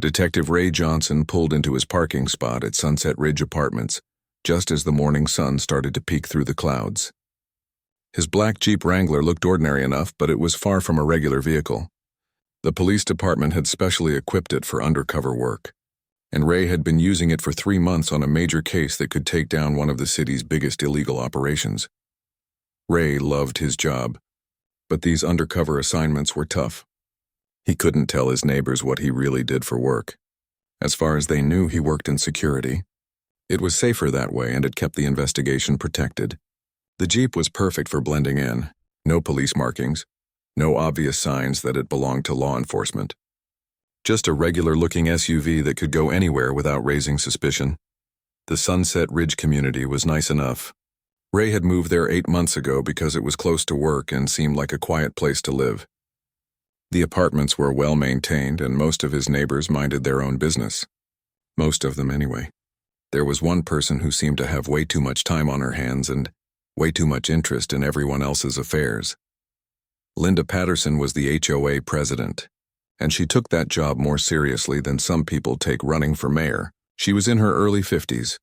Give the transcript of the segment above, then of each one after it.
Detective Ray Johnson pulled into his parking spot at Sunset Ridge Apartments just as the morning sun started to peek through the clouds. His black Jeep Wrangler looked ordinary enough, but it was far from a regular vehicle. The police department had specially equipped it for undercover work, and Ray had been using it for 3 months on a major case that could take down one of the city's biggest illegal operations. Ray loved his job, but these undercover assignments were tough. He couldn't tell his neighbors what he really did for work. As far as they knew, he worked in security. It was safer that way, and it kept the investigation protected. The Jeep was perfect for blending in. No police markings, no obvious signs that it belonged to law enforcement. Just a regular-looking SUV that could go anywhere without raising suspicion. The Sunset Ridge community was nice enough. Ray had moved there 8 months ago because it was close to work and seemed like a quiet place to live. The apartments were well-maintained, and most of his neighbors minded their own business. Most of them, anyway. There was one person who seemed to have way too much time on her hands and way too much interest in everyone else's affairs. Linda Patterson was the HOA president, and she took that job more seriously than some people take running for mayor. She was in her early 50s,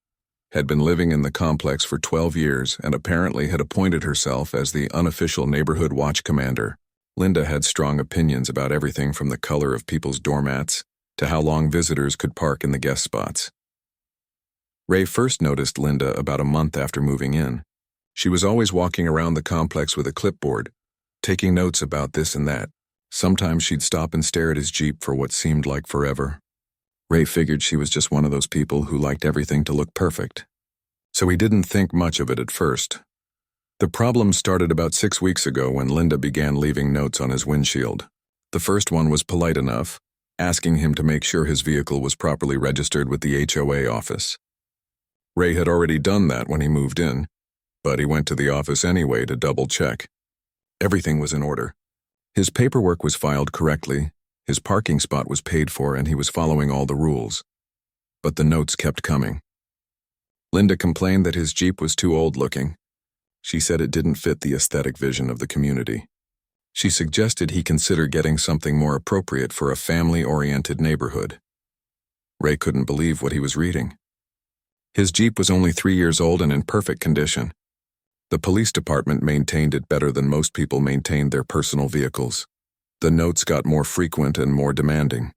had been living in the complex for 12 years, and apparently had appointed herself as the unofficial neighborhood watch commander. Linda had strong opinions about everything from the color of people's doormats to how long visitors could park in the guest spots. Ray first noticed Linda about a month after moving in. She was always walking around the complex with a clipboard, taking notes about this and that. Sometimes she'd stop and stare at his Jeep for what seemed like forever. Ray figured she was just one of those people who liked everything to look perfect, so he didn't think much of it at first. The problem started about 6 weeks ago when Linda began leaving notes on his windshield. The first one was polite enough, asking him to make sure his vehicle was properly registered with the HOA office. Ray had already done that when he moved in, but he went to the office anyway to double-check. Everything was in order. His paperwork was filed correctly, his parking spot was paid for, and he was following all the rules. But the notes kept coming. Linda complained that his Jeep was too old-looking. She said it didn't fit the aesthetic vision of the community. She suggested he consider getting something more appropriate for a family-oriented neighborhood. Ray couldn't believe what he was reading. His Jeep was only 3 years old and in perfect condition. The police department maintained it better than most people maintained their personal vehicles. The notes got more frequent and more demanding.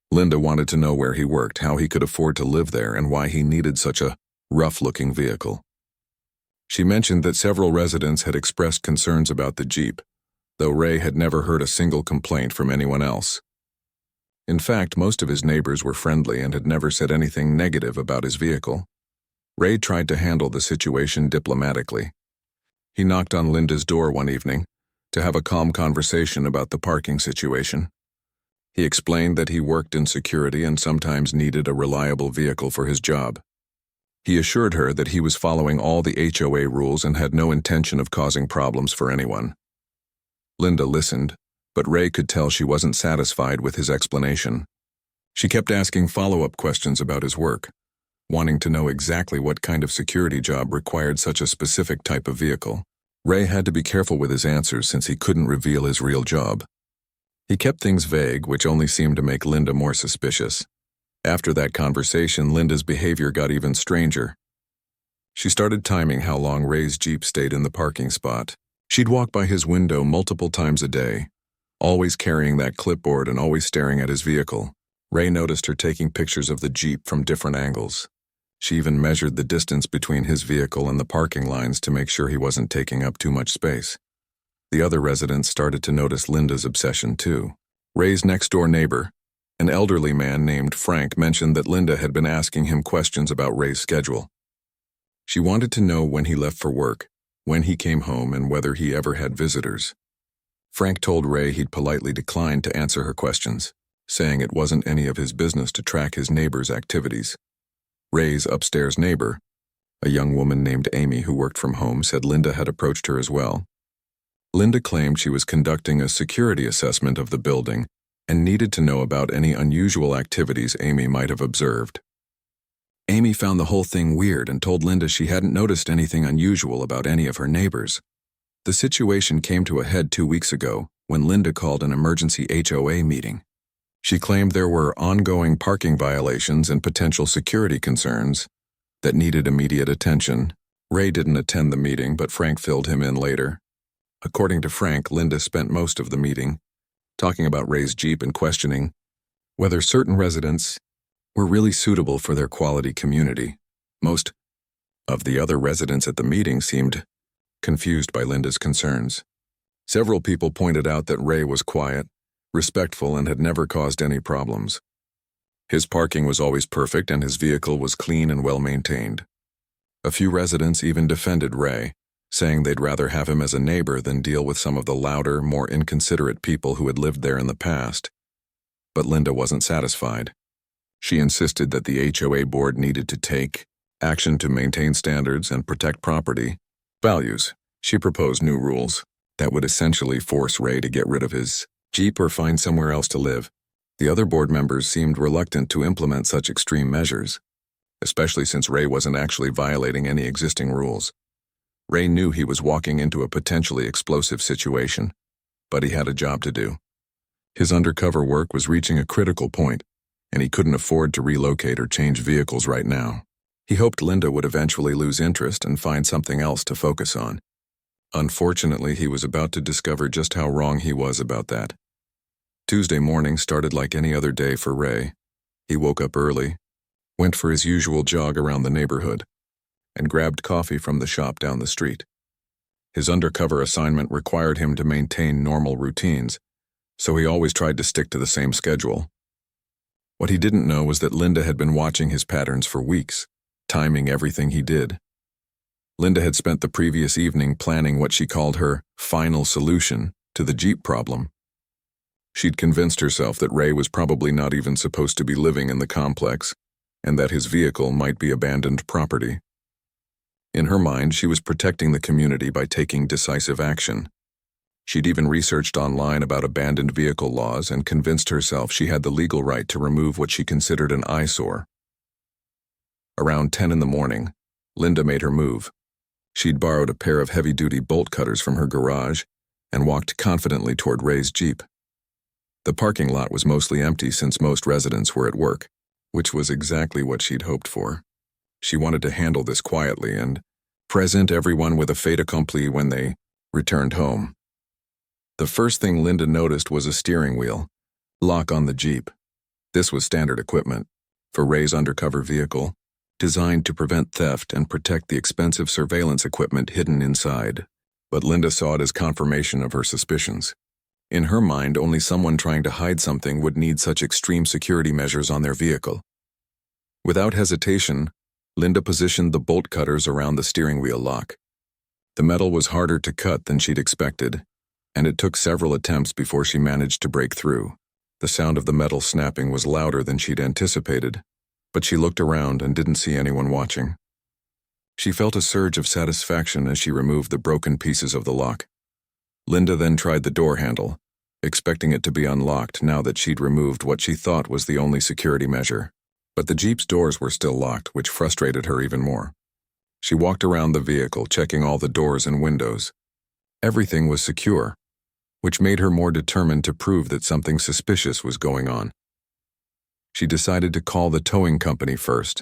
Linda wanted to know where he worked, how he could afford to live there, and why he needed such a rough-looking vehicle. She mentioned that several residents had expressed concerns about the Jeep, though Ray had never heard a single complaint from anyone else. In fact, most of his neighbors were friendly and had never said anything negative about his vehicle. Ray tried to handle the situation diplomatically. He knocked on Linda's door one evening to have a calm conversation about the parking situation. He explained that he worked in security and sometimes needed a reliable vehicle for his job. He assured her that he was following all the HOA rules and had no intention of causing problems for anyone. Linda listened, but Ray could tell she wasn't satisfied with his explanation. She kept asking follow-up questions about his work, wanting to know exactly what kind of security job required such a specific type of vehicle. Ray had to be careful with his answers since he couldn't reveal his real job. He kept things vague, which only seemed to make Linda more suspicious. After that conversation, Linda's behavior got even stranger. She started timing how long Ray's Jeep stayed in the parking spot. She'd walk by his window multiple times a day, always carrying that clipboard and always staring at his vehicle. Ray noticed her taking pictures of the Jeep from different angles. She even measured the distance between his vehicle and the parking lines to make sure he wasn't taking up too much space. The other residents started to notice Linda's obsession too. Ray's next-door neighbor, an elderly man named Frank, mentioned that Linda had been asking him questions about Ray's schedule. She wanted to know when he left for work, when he came home, and whether he ever had visitors. Frank told Ray he'd politely declined to answer her questions, saying it wasn't any of his business to track his neighbor's activities. Ray's upstairs neighbor, a young woman named Amy who worked from home, said Linda had approached her as well. Linda claimed she was conducting a security assessment of the building and needed to know about any unusual activities Amy might have observed. Amy found the whole thing weird and told Linda she hadn't noticed anything unusual about any of her neighbors. The situation came to a head 2 weeks ago when Linda called an emergency HOA meeting. She claimed there were ongoing parking violations and potential security concerns that needed immediate attention. Ray didn't attend the meeting, but Frank filled him in later. According to Frank, Linda spent most of the meeting talking about Ray's Jeep and questioning whether certain residents were really suitable for their quality community. Most of the other residents at the meeting seemed confused by Linda's concerns. Several people pointed out that Ray was quiet, respectful, and had never caused any problems. His parking was always perfect and his vehicle was clean and well maintained. A few residents even defended Ray, saying they'd rather have him as a neighbor than deal with some of the louder, more inconsiderate people who had lived there in the past. But Linda wasn't satisfied. She insisted that the HOA board needed to take action to maintain standards and protect property values. She proposed new rules that would essentially force Ray to get rid of his Jeep or find somewhere else to live. The other board members seemed reluctant to implement such extreme measures, especially since Ray wasn't actually violating any existing rules. Ray knew he was walking into a potentially explosive situation, but he had a job to do. His undercover work was reaching a critical point, and he couldn't afford to relocate or change vehicles right now. He hoped Linda would eventually lose interest and find something else to focus on. Unfortunately, he was about to discover just how wrong he was about that. Tuesday morning started like any other day for Ray. He woke up early, went for his usual jog around the neighborhood, and grabbed coffee from the shop down the street. His undercover assignment required him to maintain normal routines, so he always tried to stick to the same schedule. What he didn't know was that Linda had been watching his patterns for weeks, timing everything he did. Linda had spent the previous evening planning what she called her final solution to the Jeep problem. She'd convinced herself that Ray was probably not even supposed to be living in the complex, and that his vehicle might be abandoned property. In her mind, she was protecting the community by taking decisive action. She'd even researched online about abandoned vehicle laws and convinced herself she had the legal right to remove what she considered an eyesore. Around 10 in the morning, Linda made her move. She'd borrowed a pair of heavy-duty bolt cutters from her garage and walked confidently toward Ray's Jeep. The parking lot was mostly empty since most residents were at work, which was exactly what she'd hoped for. She wanted to handle this quietly and present everyone with a fait accompli when they returned home. The first thing Linda noticed was a steering wheel lock on the Jeep. This was standard equipment for Ray's undercover vehicle, designed to prevent theft and protect the expensive surveillance equipment hidden inside. But Linda saw it as confirmation of her suspicions. In her mind, only someone trying to hide something would need such extreme security measures on their vehicle. Without hesitation, Linda positioned the bolt cutters around the steering wheel lock. The metal was harder to cut than she'd expected, and it took several attempts before she managed to break through. The sound of the metal snapping was louder than she'd anticipated, but she looked around and didn't see anyone watching. She felt a surge of satisfaction as she removed the broken pieces of the lock. Linda then tried the door handle, expecting it to be unlocked now that she'd removed what she thought was the only security measure. But the Jeep's doors were still locked, which frustrated her even more. She walked around the vehicle, checking all the doors and windows. Everything was secure, which made her more determined to prove that something suspicious was going on. She decided to call the towing company first,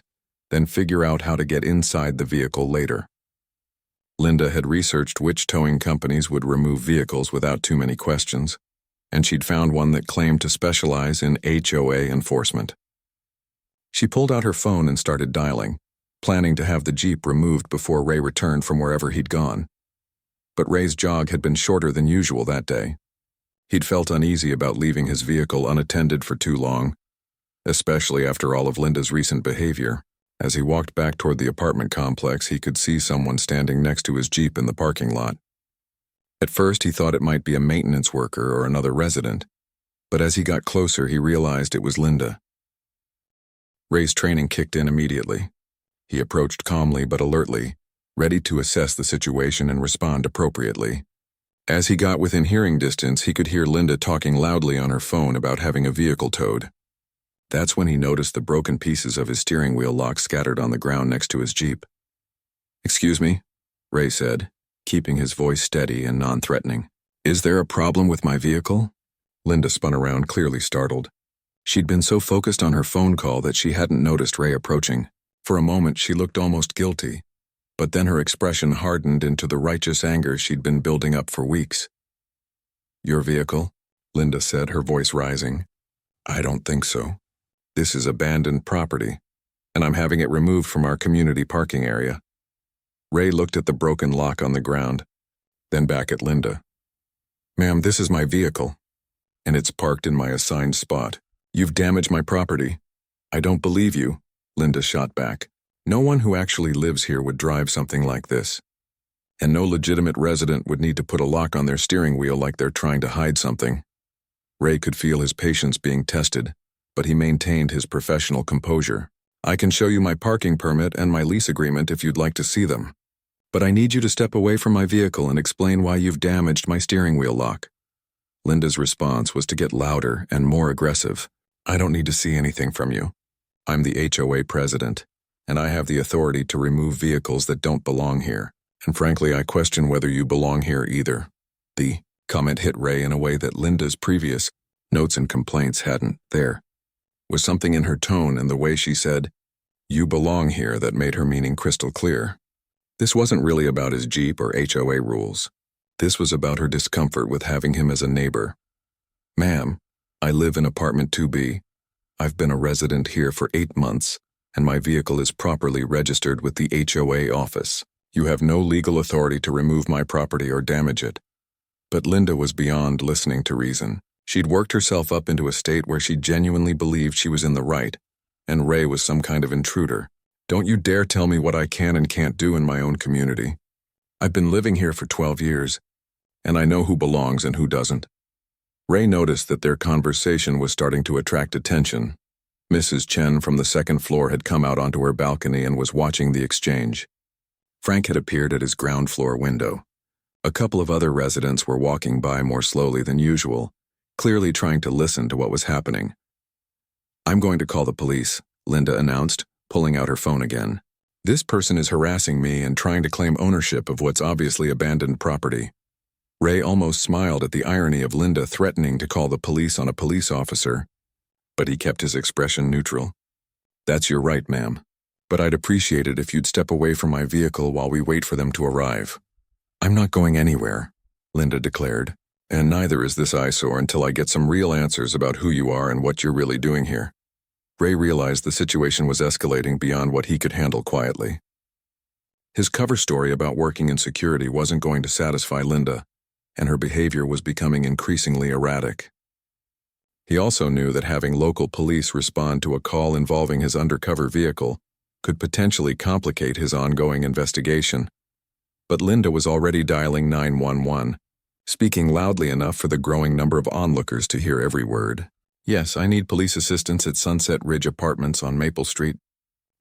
then figure out how to get inside the vehicle later. Linda had researched which towing companies would remove vehicles without too many questions, and she'd found one that claimed to specialize in HOA enforcement. She pulled out her phone and started dialing, planning to have the Jeep removed before Ray returned from wherever he'd gone. But Ray's jog had been shorter than usual that day. He'd felt uneasy about leaving his vehicle unattended for too long, especially after all of Linda's recent behavior. As he walked back toward the apartment complex, he could see someone standing next to his Jeep in the parking lot. At first, he thought it might be a maintenance worker or another resident, but as he got closer, he realized it was Linda. Ray's training kicked in immediately. He approached calmly but alertly, ready to assess the situation and respond appropriately. As he got within hearing distance, he could hear Linda talking loudly on her phone about having a vehicle towed. That's when he noticed the broken pieces of his steering wheel lock scattered on the ground next to his Jeep. "Excuse me," Ray said, keeping his voice steady and non-threatening. "Is there a problem with my vehicle?" Linda spun around, clearly startled. She'd been so focused on her phone call that she hadn't noticed Ray approaching. For a moment, she looked almost guilty, but then her expression hardened into the righteous anger she'd been building up for weeks. "Your vehicle?" Linda said, her voice rising. "I don't think so. This is abandoned property, and I'm having it removed from our community parking area." Ray looked at the broken lock on the ground, then back at Linda. "Ma'am, this is my vehicle, and it's parked in my assigned spot. You've damaged my property." "I don't believe you," Linda shot back. "No one who actually lives here would drive something like this. And no legitimate resident would need to put a lock on their steering wheel like they're trying to hide something." Ray could feel his patience being tested, but he maintained his professional composure. "I can show you my parking permit and my lease agreement if you'd like to see them. But I need you to step away from my vehicle and explain why you've damaged my steering wheel lock." Linda's response was to get louder and more aggressive. "I don't need to see anything from you. I'm the HOA president, and I have the authority to remove vehicles that don't belong here. And frankly, I question whether you belong here either." The comment hit Ray in a way that Linda's previous notes and complaints hadn't. There was something in her tone and the way she said, "You belong here," that made her meaning crystal clear. This wasn't really about his Jeep or HOA rules. This was about her discomfort with having him as a neighbor. "Ma'am, I live in apartment 2B. I've been a resident here for 8 months, and my vehicle is properly registered with the HOA office. You have no legal authority to remove my property or damage it." But Linda was beyond listening to reason. She'd worked herself up into a state where she genuinely believed she was in the right, and Ray was some kind of intruder. "Don't you dare tell me what I can and can't do in my own community. I've been living here for 12 years, and I know who belongs and who doesn't." Ray noticed that their conversation was starting to attract attention. Mrs. Chen from the second floor had come out onto her balcony and was watching the exchange. Frank had appeared at his ground floor window. A couple of other residents were walking by more slowly than usual, clearly trying to listen to what was happening. "I'm going to call the police," Linda announced, pulling out her phone again. "This person is harassing me and trying to claim ownership of what's obviously abandoned property." Ray almost smiled at the irony of Linda threatening to call the police on a police officer, but he kept his expression neutral. "That's your right, ma'am. But I'd appreciate it if you'd step away from my vehicle while we wait for them to arrive." "I'm not going anywhere," Linda declared, "and neither is this eyesore until I get some real answers about who you are and what you're really doing here." Ray realized the situation was escalating beyond what he could handle quietly. His cover story about working in security wasn't going to satisfy Linda, and her behavior was becoming increasingly erratic. He also knew that having local police respond to a call involving his undercover vehicle could potentially complicate his ongoing investigation. But Linda was already dialing 911, speaking loudly enough for the growing number of onlookers to hear every word. "Yes, I need police assistance at Sunset Ridge Apartments on Maple Street.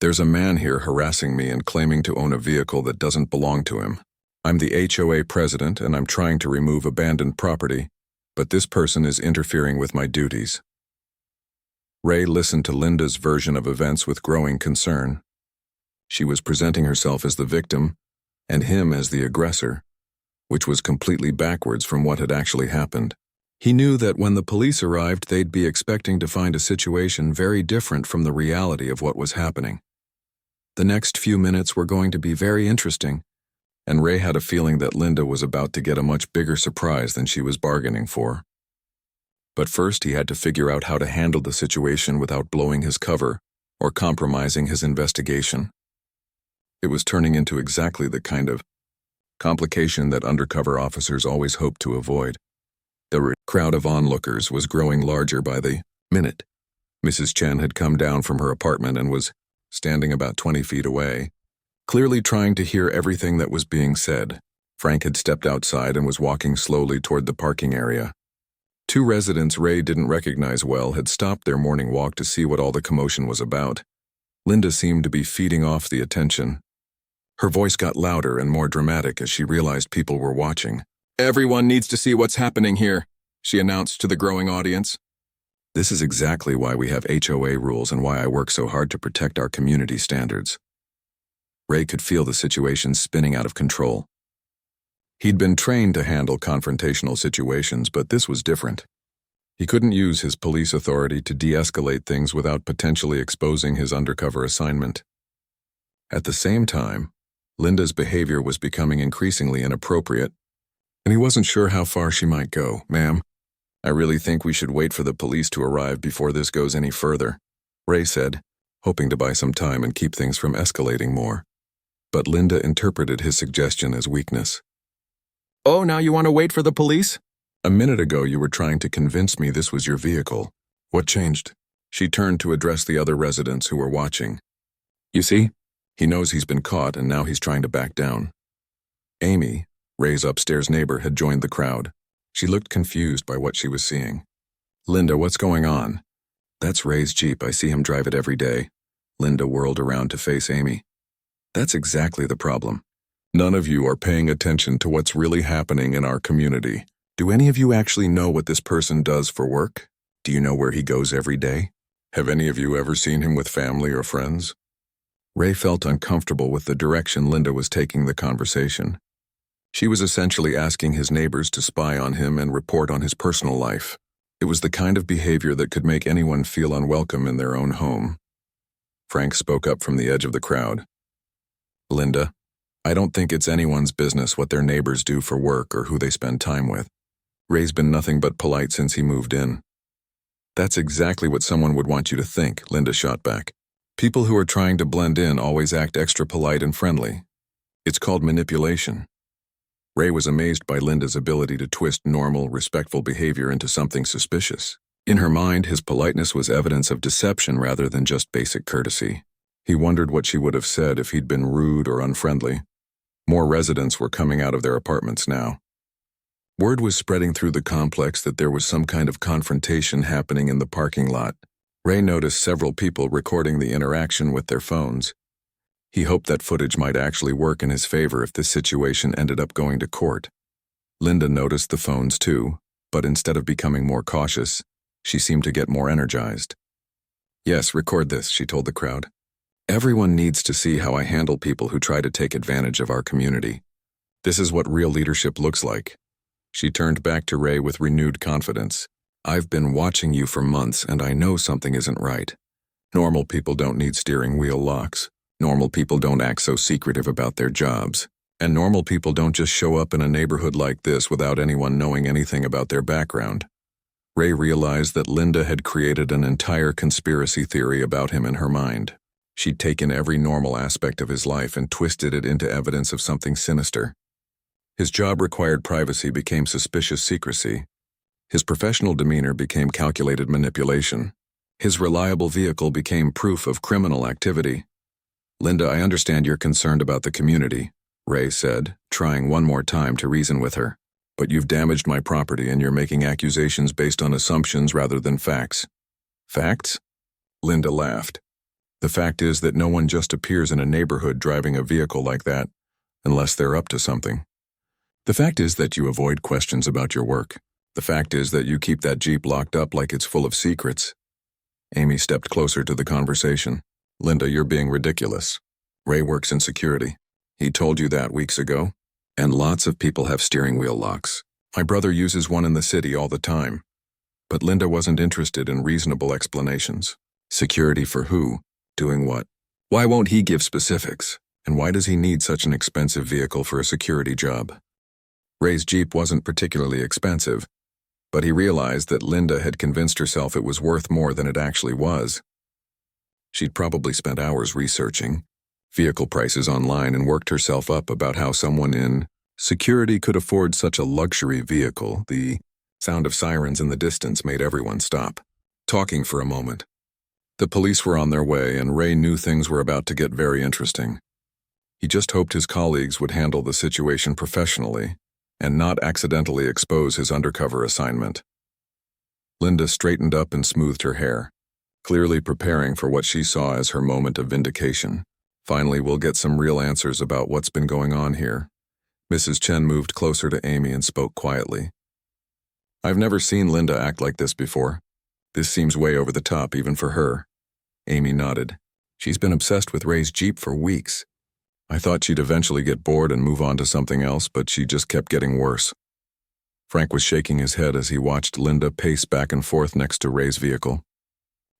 There's a man here harassing me and claiming to own a vehicle that doesn't belong to him. I'm the HOA president and I'm trying to remove abandoned property, but this person is interfering with my duties." Ray listened to Linda's version of events with growing concern. She was presenting herself as the victim and him as the aggressor, which was completely backwards from what had actually happened. He knew that when the police arrived, they'd be expecting to find a situation very different from the reality of what was happening. The next few minutes were going to be very interesting, and Ray had a feeling that Linda was about to get a much bigger surprise than she was bargaining for. But first, he had to figure out how to handle the situation without blowing his cover or compromising his investigation. It was turning into exactly the kind of complication that undercover officers always hoped to avoid. The crowd of onlookers was growing larger by the minute. Mrs. Chen had come down from her apartment and was standing about 20 feet away, clearly trying to hear everything that was being said. Frank had stepped outside and was walking slowly toward the parking area. Two residents Ray didn't recognize well had stopped their morning walk to see what all the commotion was about. Linda seemed to be feeding off the attention. Her voice got louder and more dramatic as she realized people were watching. "Everyone needs to see what's happening here," she announced to the growing audience. "This is exactly why we have HOA rules and why I work so hard to protect our community standards." Ray could feel the situation spinning out of control. He'd been trained to handle confrontational situations, but this was different. He couldn't use his police authority to de-escalate things without potentially exposing his undercover assignment. At the same time, Linda's behavior was becoming increasingly inappropriate, and he wasn't sure how far she might go. "Ma'am, I really think we should wait for the police to arrive before this goes any further," Ray said, hoping to buy some time and keep things from escalating more. But Linda interpreted his suggestion as weakness. "Oh, now you want to wait for the police? A minute ago you were trying to convince me this was your vehicle. What changed?" She turned to address the other residents who were watching. "You see? He knows he's been caught and now he's trying to back down." Amy, Ray's upstairs neighbor, had joined the crowd. She looked confused by what she was seeing. "Linda, what's going on?" "That's Ray's Jeep. I see him drive it every day." Linda whirled around to face Amy. "That's exactly the problem. None of you are paying attention to what's really happening in our community. Do any of you actually know what this person does for work? Do you know where he goes every day? Have any of you ever seen him with family or friends?" Ray felt uncomfortable with the direction Linda was taking the conversation. She was essentially asking his neighbors to spy on him and report on his personal life. It was the kind of behavior that could make anyone feel unwelcome in their own home. Frank spoke up from the edge of the crowd. "Linda, I don't think it's anyone's business what their neighbors do for work or who they spend time with. Ray's been nothing but polite since he moved in." "That's exactly what someone would want you to think," Linda shot back. "People who are trying to blend in always act extra polite and friendly. It's called manipulation." Ray was amazed by Linda's ability to twist normal, respectful behavior into something suspicious. In her mind, his politeness was evidence of deception rather than just basic courtesy. He wondered what she would have said if he'd been rude or unfriendly. More residents were coming out of their apartments now. Word was spreading through the complex that there was some kind of confrontation happening in the parking lot. Ray noticed several people recording the interaction with their phones. He hoped that footage might actually work in his favor if this situation ended up going to court. Linda noticed the phones too, but instead of becoming more cautious, she seemed to get more energized. "Yes, record this," she told the crowd. "Everyone needs to see how I handle people who try to take advantage of our community. This is what real leadership looks like." She turned back to Ray with renewed confidence. "I've been watching you for months and I know something isn't right. Normal people don't need steering wheel locks. Normal people don't act so secretive about their jobs. And normal people don't just show up in a neighborhood like this without anyone knowing anything about their background." Ray realized that Linda had created an entire conspiracy theory about him in her mind. She'd taken every normal aspect of his life and twisted it into evidence of something sinister. His job required privacy became suspicious secrecy. His professional demeanor became calculated manipulation. His reliable vehicle became proof of criminal activity. "Linda, I understand you're concerned about the community," Ray said, trying one more time to reason with her. "But you've damaged my property and you're making accusations based on assumptions rather than facts." "Facts?" Linda laughed. "The fact is that no one just appears in a neighborhood driving a vehicle like that, unless they're up to something. The fact is that you avoid questions about your work. The fact is that you keep that Jeep locked up like it's full of secrets." Amy stepped closer to the conversation. "Linda, you're being ridiculous. Ray works in security. He told you that weeks ago. And lots of people have steering wheel locks. My brother uses one in the city all the time." But Linda wasn't interested in reasonable explanations. Security for who? Doing what? Why won't he give specifics? And why does he need such an expensive vehicle for a security job? Ray's Jeep wasn't particularly expensive, but he realized that Linda had convinced herself it was worth more than it actually was. She'd probably spent hours researching vehicle prices online and worked herself up about how someone in security could afford such a luxury vehicle. The sound of sirens in the distance made everyone stop, talking for a moment. The police were on their way, and Ray knew things were about to get very interesting. He just hoped his colleagues would handle the situation professionally and not accidentally expose his undercover assignment. Linda straightened up and smoothed her hair, clearly preparing for what she saw as her moment of vindication. "Finally, we'll get some real answers about what's been going on here." Mrs. Chen moved closer to Amy and spoke quietly. "I've never seen Linda act like this before. This seems way over the top, even for her." Amy nodded. "She's been obsessed with Ray's Jeep for weeks. I thought she'd eventually get bored and move on to something else, but she just kept getting worse." Frank was shaking his head as he watched Linda pace back and forth next to Ray's vehicle.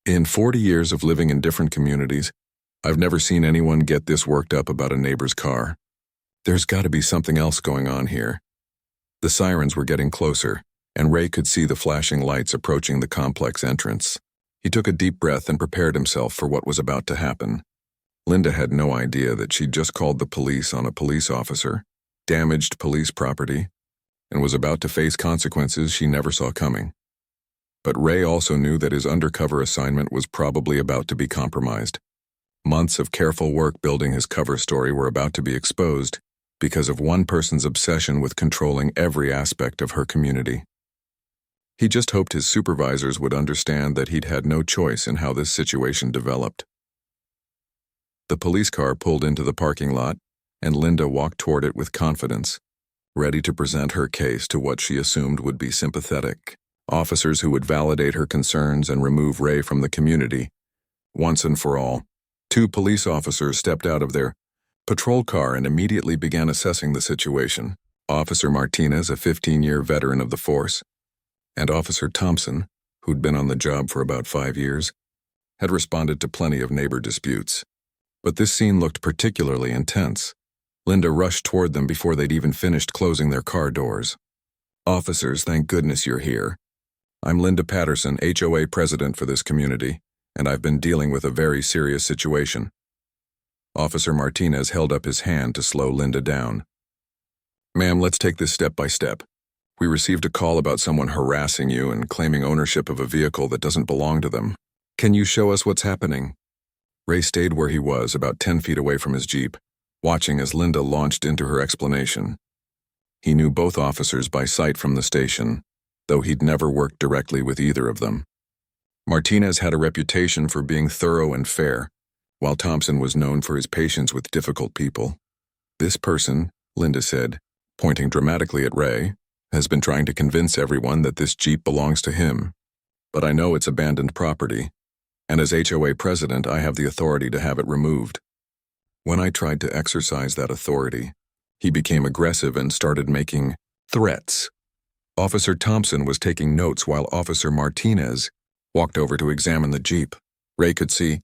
In 40 years of living in different communities, I've never seen anyone get this worked up about a neighbor's car. There's got to be something else going on here. The sirens were getting closer, and Ray could see the flashing lights approaching the complex entrance. He took a deep breath and prepared himself for what was about to happen. Linda had no idea that she'd just called the police on a police officer, damaged police property, and was about to face consequences she never saw coming. But Ray also knew that his undercover assignment was probably about to be compromised. Months of careful work building his cover story were about to be exposed because of one person's obsession with controlling every aspect of her community. He just hoped his supervisors would understand that he'd had no choice in how this situation developed. The police car pulled into the parking lot, and Linda walked toward it with confidence, ready to present her case to what she assumed would be sympathetic officers who would validate her concerns and remove Ray from the community. Once and for all, 2 police officers stepped out of their patrol car and immediately began assessing the situation. Officer Martinez, a 15-year veteran of the force, and Officer Thompson, who'd been on the job for about 5 years, had responded to plenty of neighbor disputes. But this scene looked particularly intense. Linda rushed toward them before they'd even finished closing their car doors. "Officers, thank goodness you're here. I'm Linda Patterson, HOA president for this community, and I've been dealing with a very serious situation." Officer Martinez held up his hand to slow Linda down. "Ma'am, let's take this step by step. We received a call about someone harassing you and claiming ownership of a vehicle that doesn't belong to them. Can you show us what's happening?" Ray stayed where he was, about 10 feet away from his Jeep, watching as Linda launched into her explanation. He knew both officers by sight from the station, though he'd never worked directly with either of them. Martinez had a reputation for being thorough and fair, while Thompson was known for his patience with difficult people. "This person," Linda said, pointing dramatically at Ray, "has been trying to convince everyone that this Jeep belongs to him. But I know it's abandoned property, and as HOA president, I have the authority to have it removed." When I tried to exercise that authority, he became aggressive and started making threats. Officer Thompson was taking notes while Officer Martinez walked over to examine the Jeep. Ray could see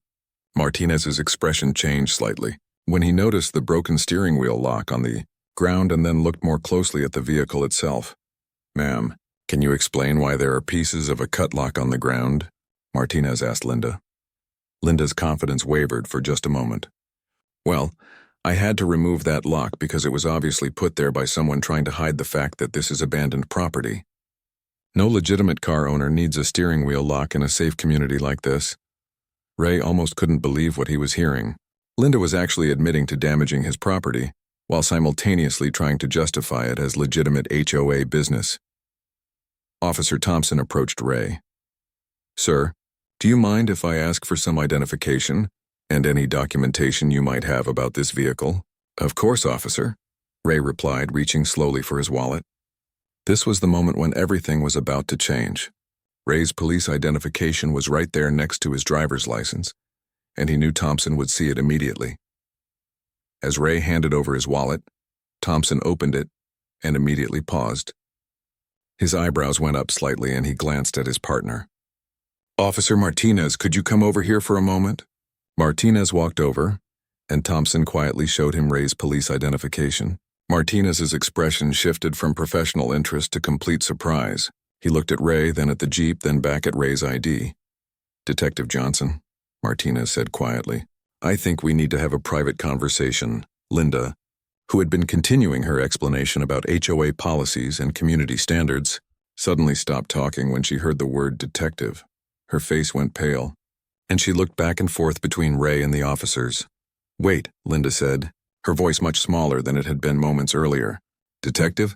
Martinez's expression changed slightly when he noticed the broken steering wheel lock on the ground and then looked more closely at the vehicle itself. "Ma'am, can you explain why there are pieces of a cut lock on the ground?" Martinez asked Linda. Linda's confidence wavered for just a moment. "Well, I had to remove that lock because it was obviously put there by someone trying to hide the fact that this is abandoned property. No legitimate car owner needs a steering wheel lock in a safe community like this." Ray almost couldn't believe what he was hearing. Linda was actually admitting to damaging his property, while simultaneously trying to justify it as legitimate HOA business. Officer Thompson approached Ray. "Sir, do you mind if I ask for some identification and any documentation you might have about this vehicle?" "Of course, officer," Ray replied, reaching slowly for his wallet. This was the moment when everything was about to change. Ray's police identification was right there next to his driver's license, and he knew Thompson would see it immediately. As Ray handed over his wallet, Thompson opened it and immediately paused. His eyebrows went up slightly and he glanced at his partner. "Officer Martinez, could you come over here for a moment?" Martinez walked over, and Thompson quietly showed him Ray's police identification. Martinez's expression shifted from professional interest to complete surprise. He looked at Ray, then at the Jeep, then back at Ray's ID. "Detective Johnson," Martinez said quietly, "I think we need to have a private conversation." Linda, who had been continuing her explanation about HOA policies and community standards, suddenly stopped talking when she heard the word detective. Her face went pale, and she looked back and forth between Ray and the officers. "Wait," Linda said, her voice much smaller than it had been moments earlier. "Detective?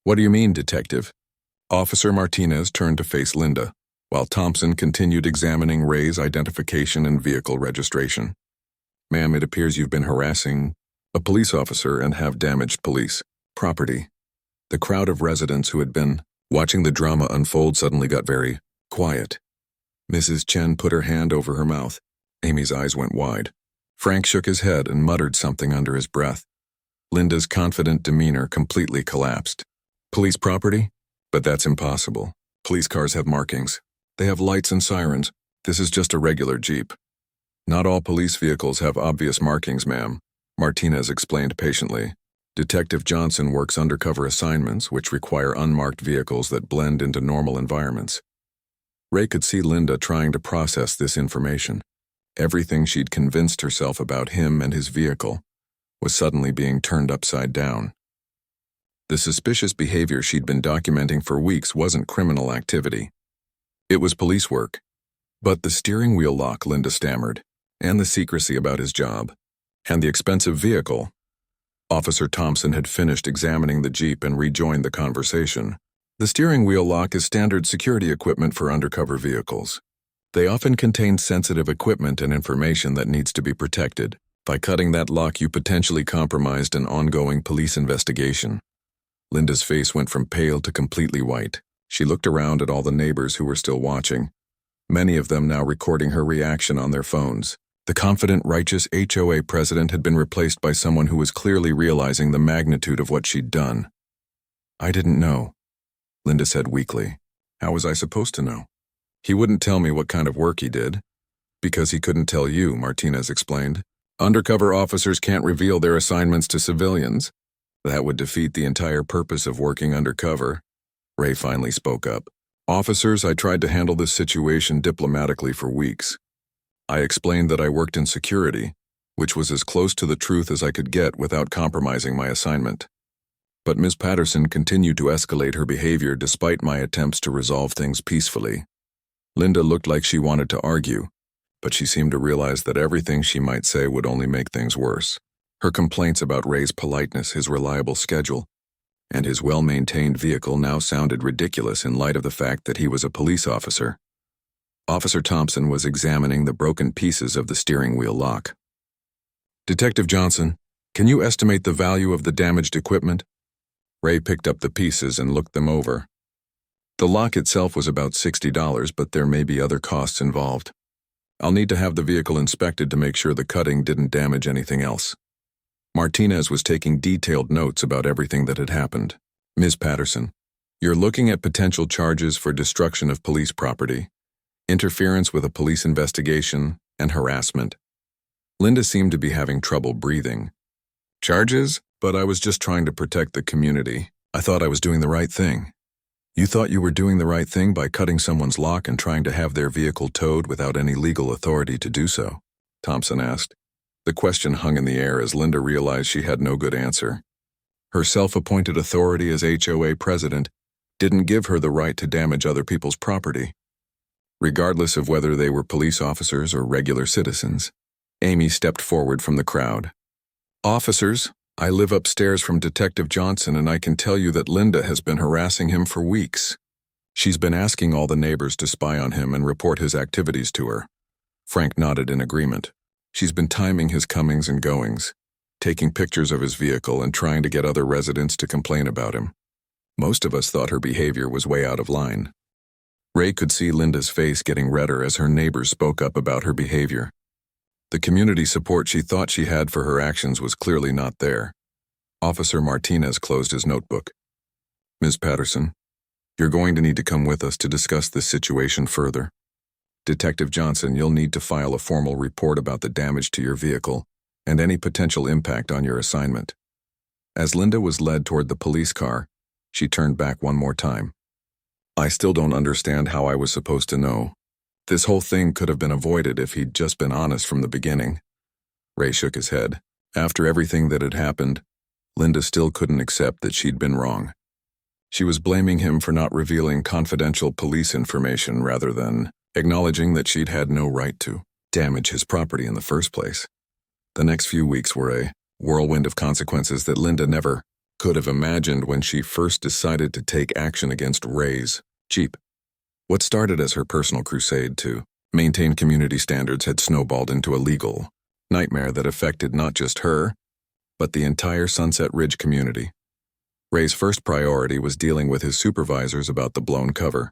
What do you mean, detective?" Officer Martinez turned to face Linda, while Thompson continued examining Ray's identification and vehicle registration. "Ma'am, it appears you've been harassing a police officer and have damaged police property." The crowd of residents who had been watching the drama unfold suddenly got very quiet. Mrs. Chen put her hand over her mouth. Amy's eyes went wide. Frank shook his head and muttered something under his breath. Linda's confident demeanor completely collapsed. "Police property? But that's impossible. Police cars have markings. They have lights and sirens. This is just a regular Jeep. Not all police vehicles have obvious markings, ma'am, Martinez explained patiently. Detective Johnson works undercover assignments which require unmarked vehicles that blend into normal environments. Ray could see Linda trying to process this information. Everything she'd convinced herself about him and his vehicle was suddenly being turned upside down. The suspicious behavior she'd been documenting for weeks wasn't criminal activity. It was police work. But the steering wheel lock, Linda stammered, and the secrecy about his job, and the expensive vehicle. Officer Thompson had finished examining the Jeep and rejoined the conversation. The steering wheel lock is standard security equipment for undercover vehicles. They often contain sensitive equipment and information that needs to be protected. By cutting that lock, you potentially compromised an ongoing police investigation. Linda's face went from pale to completely white. She looked around at all the neighbors who were still watching, many of them now recording her reaction on their phones. The confident, righteous HOA president had been replaced by someone who was clearly realizing the magnitude of what she'd done. I didn't know, Linda said weakly. How was I supposed to know? He wouldn't tell me what kind of work he did. Because he couldn't tell you, Martinez explained. Undercover officers can't reveal their assignments to civilians. That would defeat the entire purpose of working undercover. Ray finally spoke up. Officers, I tried to handle this situation diplomatically for weeks. I explained that I worked in security, which was as close to the truth as I could get without compromising my assignment. But Ms. Patterson continued to escalate her behavior despite my attempts to resolve things peacefully. Linda looked like she wanted to argue, but she seemed to realize that everything she might say would only make things worse. Her complaints about Ray's politeness, his reliable schedule, and his well-maintained vehicle now sounded ridiculous in light of the fact that he was a police officer. Officer Thompson was examining the broken pieces of the steering wheel lock. Detective Johnson, can you estimate the value of the damaged equipment? Ray picked up the pieces and looked them over. The lock itself was about $60, but there may be other costs involved. I'll need to have the vehicle inspected to make sure the cutting didn't damage anything else. Martinez was taking detailed notes about everything that had happened. Ms. Patterson, you're looking at potential charges for destruction of police property, interference with a police investigation, and harassment. Linda seemed to be having trouble breathing. Charges? But I was just trying to protect the community. I thought I was doing the right thing. You thought you were doing the right thing by cutting someone's lock and trying to have their vehicle towed without any legal authority to do so? Thompson asked. The question hung in the air as Linda realized she had no good answer. Her self-appointed authority as HOA president didn't give her the right to damage other people's property, regardless of whether they were police officers or regular citizens. Amy stepped forward from the crowd. Officers, I live upstairs from Detective Johnson, and I can tell you that Linda has been harassing him for weeks. She's been asking all the neighbors to spy on him and report his activities to her. Frank nodded in agreement. She's been timing his comings and goings, taking pictures of his vehicle and trying to get other residents to complain about him. Most of us thought her behavior was way out of line. Ray could see Linda's face getting redder as her neighbors spoke up about her behavior. The community support she thought she had for her actions was clearly not there. Officer Martinez closed his notebook. Ms. Patterson, you're going to need to come with us to discuss this situation further. Detective Johnson, you'll need to file a formal report about the damage to your vehicle and any potential impact on your assignment. As Linda was led toward the police car, she turned back one more time. I still don't understand how I was supposed to know. This whole thing could have been avoided if he'd just been honest from the beginning. Ray shook his head. After everything that had happened, Linda still couldn't accept that she'd been wrong. She was blaming him for not revealing confidential police information rather than acknowledging that she'd had no right to damage his property in the first place. The next few weeks were a whirlwind of consequences that Linda never could have imagined when she first decided to take action against Ray's Jeep. What started as her personal crusade to maintain community standards had snowballed into a legal nightmare that affected not just her, but the entire Sunset Ridge community. Ray's first priority was dealing with his supervisors about the blown cover.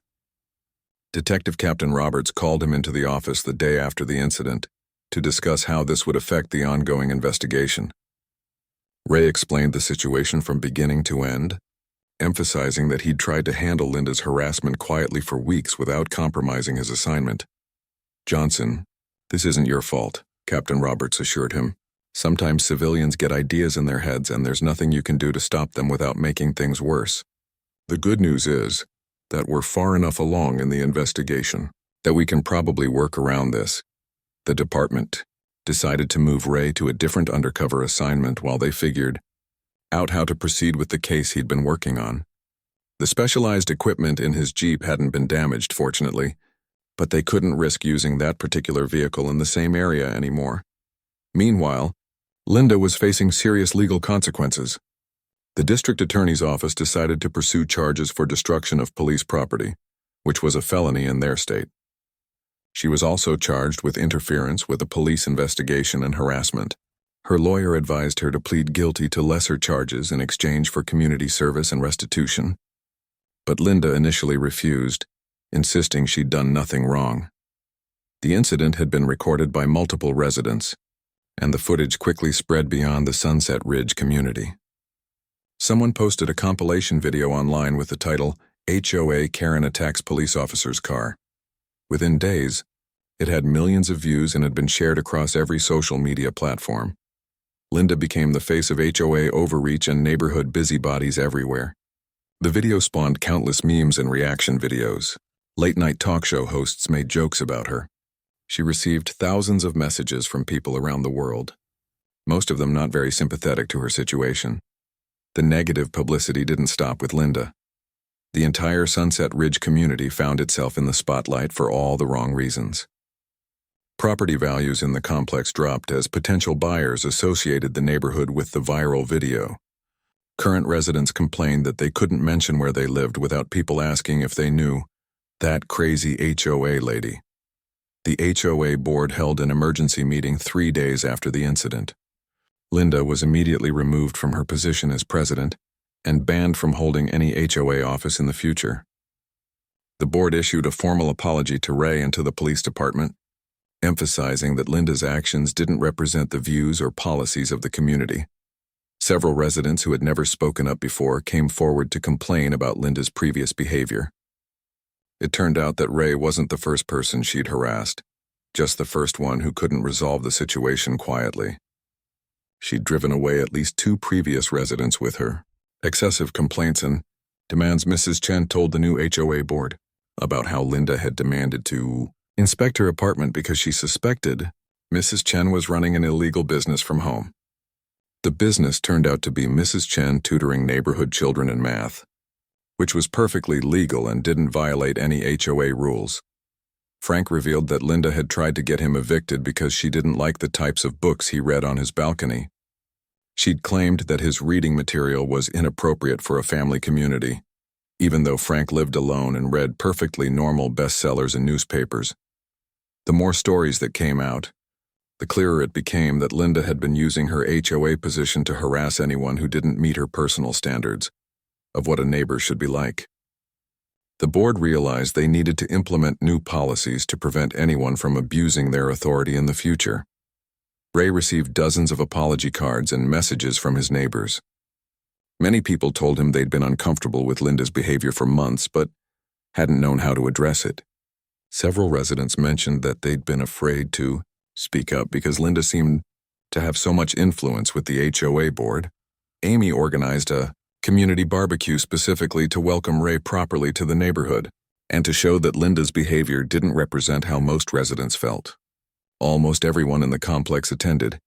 Detective Captain Roberts called him into the office the day after the incident to discuss how this would affect the ongoing investigation. Ray explained the situation from beginning to end emphasizing that he'd tried to handle Linda's harassment quietly for weeks without compromising his assignment. "Johnson, this isn't your fault," Captain Roberts assured him. "Sometimes civilians get ideas in their heads and there's nothing you can do to stop them without making things worse. The good news is that we're far enough along in the investigation that we can probably work around this." The department decided to move Ray to a different undercover assignment while they figured out how to proceed with the case he'd been working on. The specialized equipment in his Jeep hadn't been damaged, fortunately, but they couldn't risk using that particular vehicle in the same area anymore. Meanwhile, Linda was facing serious legal consequences. The district attorney's office decided to pursue charges for destruction of police property, which was a felony in their state. She was also charged with interference with a police investigation and harassment. Her lawyer advised her to plead guilty to lesser charges in exchange for community service and restitution. But Linda initially refused, insisting she'd done nothing wrong. The incident had been recorded by multiple residents, and the footage quickly spread beyond the Sunset Ridge community. Someone posted a compilation video online with the title, "HOA Karen Attacks Police Officer's Car." Within days, it had millions of views and had been shared across every social media platform. Linda became the face of HOA overreach and neighborhood busybodies everywhere. The video spawned countless memes and reaction videos. Late-night talk show hosts made jokes about her. She received thousands of messages from people around the world, most of them not very sympathetic to her situation. The negative publicity didn't stop with Linda. The entire Sunset Ridge community found itself in the spotlight for all the wrong reasons. Property values in the complex dropped as potential buyers associated the neighborhood with the viral video. Current residents complained that they couldn't mention where they lived without people asking if they knew that crazy HOA lady. The HOA board held an emergency meeting 3 days after the incident. Linda was immediately removed from her position as president and banned from holding any HOA office in the future. The board issued a formal apology to Ray and to the police department, emphasizing that Linda's actions didn't represent the views or policies of the community. Several residents who had never spoken up before came forward to complain about Linda's previous behavior. It turned out that Ray wasn't the first person she'd harassed, just the first one who couldn't resolve the situation quietly. She'd driven away at least 2 previous residents with her. Excessive complaints and demands. Mrs. Chen told the new HOA board about how Linda had demanded to inspect her apartment because she suspected Mrs. Chen was running an illegal business from home. The business turned out to be Mrs. Chen tutoring neighborhood children in math, which was perfectly legal and didn't violate any HOA rules. Frank revealed that Linda had tried to get him evicted because she didn't like the types of books he read on his balcony. She'd claimed that his reading material was inappropriate for a family community, even though Frank lived alone and read perfectly normal bestsellers and newspapers. The more stories that came out, the clearer it became that Linda had been using her HOA position to harass anyone who didn't meet her personal standards of what a neighbor should be like. The board realized they needed to implement new policies to prevent anyone from abusing their authority in the future. Ray received dozens of apology cards and messages from his neighbors. Many people told him they'd been uncomfortable with Linda's behavior for months, but hadn't known how to address it. Several residents mentioned that they'd been afraid to speak up because Linda seemed to have so much influence with the HOA board. Amy organized a community barbecue specifically to welcome Ray properly to the neighborhood and to show that Linda's behavior didn't represent how most residents felt. Almost everyone in the complex attended,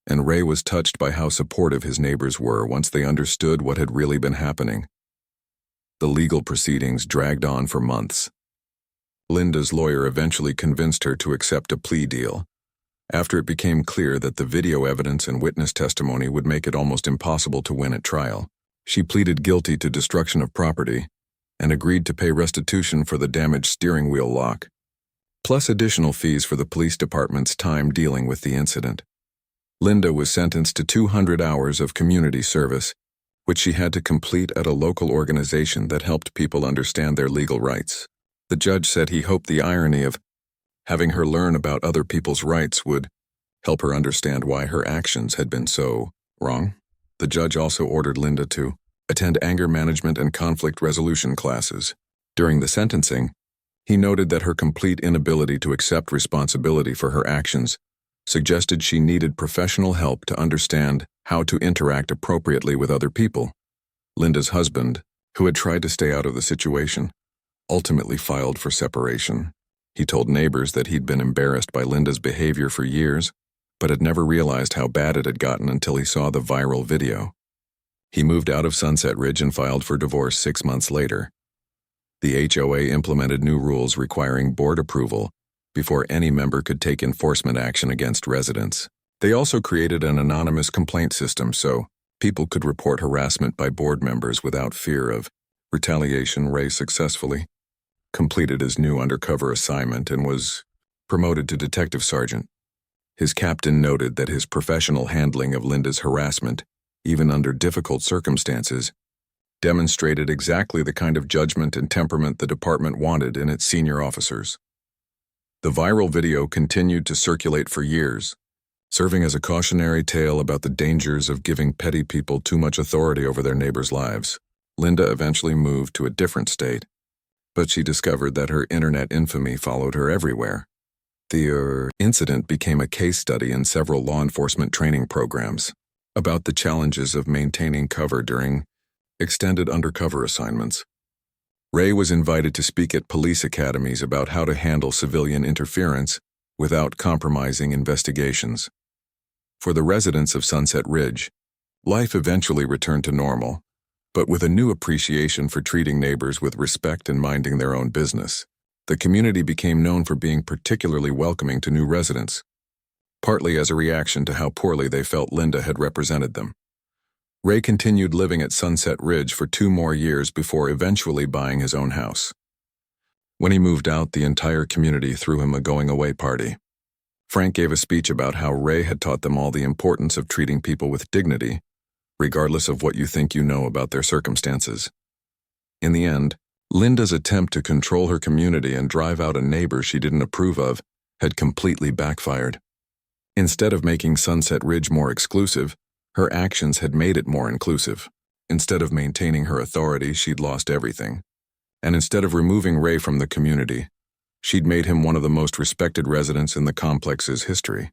and Ray was touched by how supportive his neighbors were once they understood what had really been happening. The legal proceedings dragged on for months. Linda's lawyer eventually convinced her to accept a plea deal, after it became clear that the video evidence and witness testimony would make it almost impossible to win at trial. She pleaded guilty to destruction of property and agreed to pay restitution for the damaged steering wheel lock, plus additional fees for the police department's time dealing with the incident. Linda was sentenced to 200 hours of community service, which she had to complete at a local organization that helped people understand their legal rights. The judge said he hoped the irony of having her learn about other people's rights would help her understand why her actions had been so wrong. The judge also ordered Linda to attend anger management and conflict resolution classes. During the sentencing, he noted that her complete inability to accept responsibility for her actions suggested she needed professional help to understand how to interact appropriately with other people. Linda's husband, who had tried to stay out of the situation, ultimately filed for separation. He told neighbors that he'd been embarrassed by Linda's behavior for years, but had never realized how bad it had gotten until he saw the viral video. He moved out of Sunset Ridge and filed for divorce 6 months later. The HOA implemented new rules requiring board approval before any member could take enforcement action against residents. They also created an anonymous complaint system so people could report harassment by board members without fear of retaliation. Ray successfully completed his new undercover assignment and was promoted to detective sergeant. His captain noted that his professional handling of Linda's harassment, even under difficult circumstances, demonstrated exactly the kind of judgment and temperament the department wanted in its senior officers. The viral video continued to circulate for years, serving as a cautionary tale about the dangers of giving petty people too much authority over their neighbors' lives. Linda eventually moved to a different state, but she discovered that her internet infamy followed her everywhere. The incident became a case study in several law enforcement training programs about the challenges of maintaining cover during extended undercover assignments. Ray was invited to speak at police academies about how to handle civilian interference without compromising investigations. For the residents of Sunset Ridge, life eventually returned to normal, but with a new appreciation for treating neighbors with respect and minding their own business. The community became known for being particularly welcoming to new residents, partly as a reaction to how poorly they felt Linda had represented them. Ray continued living at Sunset Ridge for 2 more years before eventually buying his own house. When he moved out, the entire community threw him a going-away party. Frank gave a speech about how Ray had taught them all the importance of treating people with dignity, regardless of what you think you know about their circumstances. In the end, Linda's attempt to control her community and drive out a neighbor she didn't approve of had completely backfired. Instead of making Sunset Ridge more exclusive, her actions had made it more inclusive. Instead of maintaining her authority, she'd lost everything. And instead of removing Ray from the community, she'd made him one of the most respected residents in the complex's history.